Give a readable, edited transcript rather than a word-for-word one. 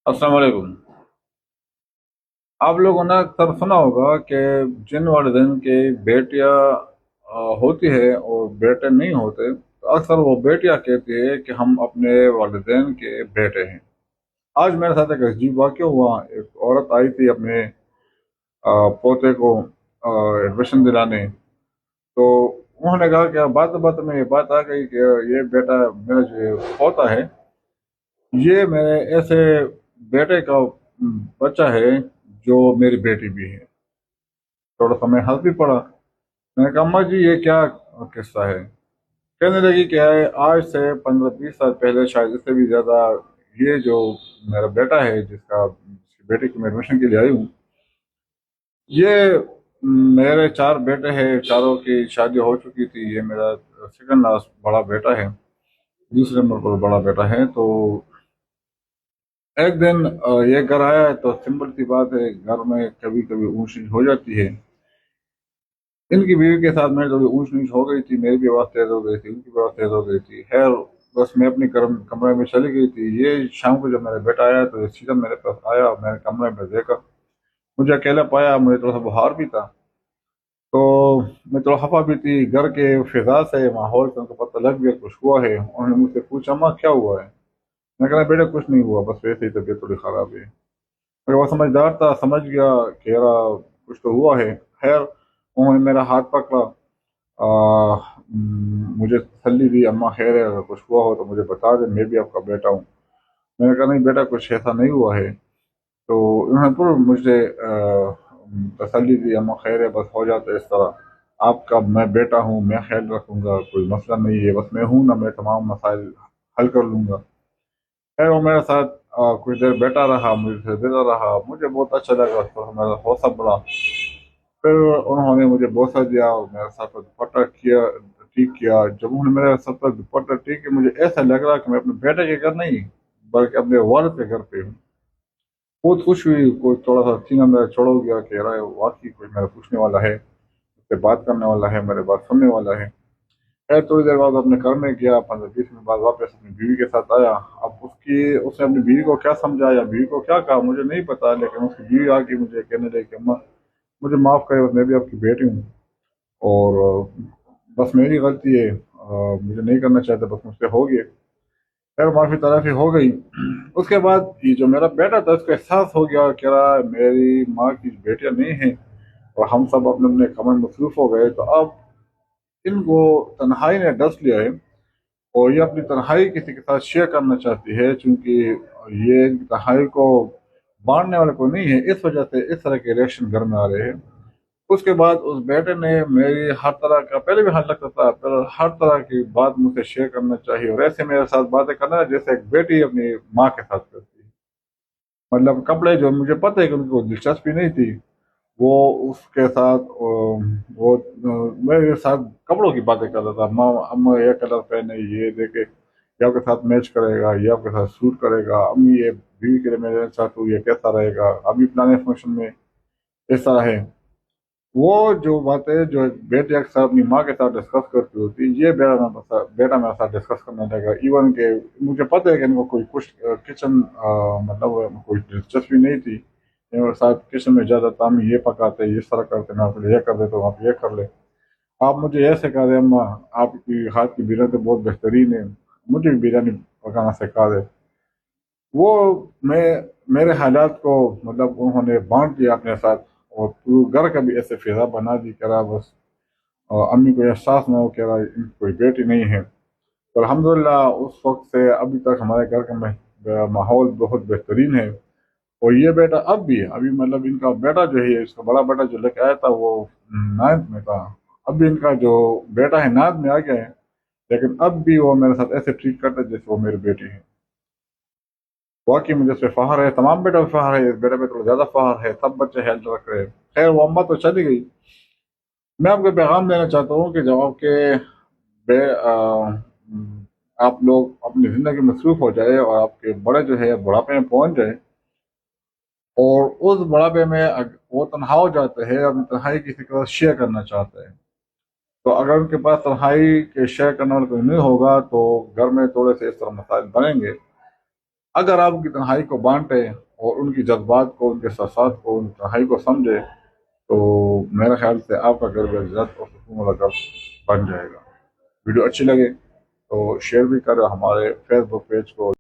अस्सलाम वालेकुम। आप लोगों ने अक्सर सुना होगा कि जिन वालिदैन के बेटियां होती है और बेटे नहीं होते, तो अक्सर वो बेटियां कहती है कि हम अपने वालिदैन के बेटे हैं। आज मेरे साथ एक अजीब वाक़या हुआ। एक औरत आई थी अपने पोते को एडमिशन दिलाने। तो उन्होंने कहा कि बात बात में ये बात आ गई कि ये बेटा, मेरा जो पोता है, ये मेरे ऐसे बेटे का बच्चा है जो मेरी बेटी भी है। थोड़ा समय हंस भी पड़ा। मैंने कहा अम्मा जी, ये क्या किस्सा है? कहने लगी कि आज से 15-20 साल पहले, शायद इससे भी ज्यादा, ये जो मेरा बेटा है, जिसका बेटे की मैं एडमिशन के लिए आई हूँ, ये मेरे 4 बेटे हैं, चारों की शादी हो चुकी थी। ये मेरा सेकंड लास्ट बड़ा बेटा है, दूसरे नंबर पर बड़ा बेटा है। तो एक दिन ये घर आया, तो सिंपल सी बात है, घर में कभी कभी ऊंच नीच हो जाती है। इनकी बीवी के साथ मेरी थोड़ी ऊंच नीच हो गई थी, मेरी भी आवाज़ तेज हो गई थी, उनकी भी आवाज़ तेज हो गई थी। खैर, बस मैं अपनी कमरे में चली गई थी। ये शाम को जब मेरा बेटा आया, तो ये सीधा मेरे पास आया, मैंने कमरे में देखा, मुझे अकेला पाया, मुझे थोड़ा सा बुखार भी था। तो मैं थोड़ा खफा भी थी। घर के फिजा से, माहौल से उनको पता लग गया कुछ हुआ है। उन्होंने मुझसे पूछा, अम्मा क्या हुआ है? मैं कहा बेटा कुछ नहीं हुआ, बस वैसे ही तबीयत थोड़ी खराब है। मगर वो समझदार था, समझ गया कि यार कुछ तो हुआ है। खैर, उन्होंने मेरा हाथ पकड़ा, मुझे तसल्ली दी, अम्मा खैर है, अगर कुछ हुआ हो तो मुझे बता दे, मैं भी आपका बेटा हूँ। मैंने कहा नहीं बेटा, कुछ ऐसा नहीं हुआ है। तो उन्होंने फिर मुझे तसल्ली दी, अम्मा खैर है, बस हो जाता है इस तरह, आपका मैं बेटा हूँ, मैं ख्याल रखूंगा, कोई मसला नहीं है, बस मैं हूँ ना, मैं तमाम मसाइल हल कर लूंगा। खैर, वो मेरे साथ कुछ देर बैठा रहा, मुझसे देता रहा, मुझे बहुत अच्छा लगा, तो मेरा हौसला बढ़ा। फिर उन्होंने मुझे बोसा दिया और मेरे सर पर दुपट्टा किया, ठीक किया। जब उन्होंने मेरे सर पर दुपट्टा ठीक किया, मुझे ऐसा लग रहा कि मैं अपने बेटे के घर नहीं, बल्कि अपने वालिद के घर पे हूँ। बहुत खुश हुई, कोई थोड़ा सा सीना मेरा चढ़ हो गया कि यार वाकई कोई मेरा पूछने वाला है, मुझसे बात करने वाला है, मेरे बात सुनने वाला है। खैर, थोड़ी देर बाद अपने घर में गया, 15-20 मिनट बाद वापस अपनी बीवी के साथ आया। अब उसने अपनी बीवी को क्या समझाया, बीवी को क्या कहा, मुझे नहीं पता, लेकिन उसकी बीवी आके मुझे कहने लगी कि अम्मा, मुझे माफ़ करे, मैं भी आपकी बेटी हूँ, और बस मेरी गलती है, मुझे नहीं करना चाहता, बस मुझसे हो गया। खैर, माफ़ी तलाफी हो गई। उसके बाद ये जो मेरा बेटा था, उसको एहसास हो गया कि यार मेरी माँ की बेटियाँ नहीं हैं, और हम सब अपने अपने काम में मसरूफ हो गए। तो अब इनको तन्हाई ने डस लिया है, और ये अपनी तन्हाई किसी के साथ शेयर करना चाहती है, क्योंकि ये इनकी तन्हाई को बांटने वाले को नहीं है। इस वजह से इस तरह के रिएक्शन घर में आ रहे हैं। उसके बाद उस बेटे ने मेरी हर तरह का, पहले भी हाथ लगता था, पर हर तरह की बात मुझसे शेयर करना चाहिए, और ऐसे मेरे साथ बातें करना जैसे एक बेटी अपनी माँ के साथ करती है। मतलब कपड़े, जो मुझे पता है कि उनको दिलचस्पी नहीं थी, वो उसके साथ मेरे साथ कपड़ों की बातें करता था। माँ, अम्मा ये कलर पहने, ये देखे, ये आपके साथ मैच करेगा, ये आपके साथ सूट करेगा, अम्मी ये बीवी के लिए मेरे साथ हूँ, ये कैसा रहेगा, अभी पुराने फंक्शन में ऐसा है। वो जो बातें जो एक बेटी अक्सर अपनी माँ के साथ डिस्कस करती होती, ये बेटा मेरे साथ डिस्कस करने लगा। इवन के मुझे पता है कि इनको कोई कुछ किचन, मतलब कोई दिलचस्पी नहीं थी। ये मेरे साथ किचन में जाता था, हम ये पकाते, ये सारा करते, मैं आपके लिए ये कर देता हूँ, आप ये कर ले, आप मुझे ये सिखा दे अम्मा, आपकी हाथ की बिरयानी तो बहुत बेहतरीन है, मुझे भी बिरयानी पकाना सिखा दे। वो मैं मेरे हालात को, मतलब उन्होंने बांट दिया अपने साथ, और पूरे घर का भी ऐसे फिजा बना दी करा, बस और अम्मी को एहसास ना हो कि यार इनकी कोई बेटी नहीं है। तो अल्हम्दुलिल्लाह उस वक्त से अभी तक हमारे घर का माहौल बहुत बेहतरीन है। और ये बेटा अब भी है, अभी मतलब इनका बेटा जो है, इसका बड़ा बेटा जो लेके आया था, वो 9th में था। अब भी इनका जो बेटा है 9th में आ गया है, लेकिन अब भी वो मेरे साथ ऐसे ट्रीट करता है जैसे वो मेरी बेटी है। वाकई मुझे इस पे फख्र है, तमाम बेटा पे फख्र है, इस बेटे पे थोड़ा ज्यादा फख्र है, सब बच्चे हेल्थ रख रहे हैं। खैर, वो अम्मा तो चली गई। मैं आपको पैगाम देना चाहता हूँ कि जब आपके बे आप लोग अपनी ज़िंदगी में मसरूफ़ हो जाए, और आपके बड़े जो है बुढ़ापे में पहुंच जाए, और उस बुढ़ापे में वो तनहा हो जाते हैं, अपनी तन्हाई किसी के साथ शेयर करना चाहते हैं, तो अगर उनके पास तन्हाई के शेयर करने वाला कोई नहीं होगा, तो घर में थोड़े से इस तरह मसाइल बनेंगे। اگر آپ ان کی تنہائی کو بانٹے اور ان کی جذبات کو، ان کے احساسات کو، ان کی تنہائی کو سمجھے، تو میرے خیال سے آپ کا گھر بھی عزت اور سکون والا گھر بن جائے گا۔ ویڈیو اچھی لگے تو شیئر بھی کریں ہمارے فیس بک پیج کو۔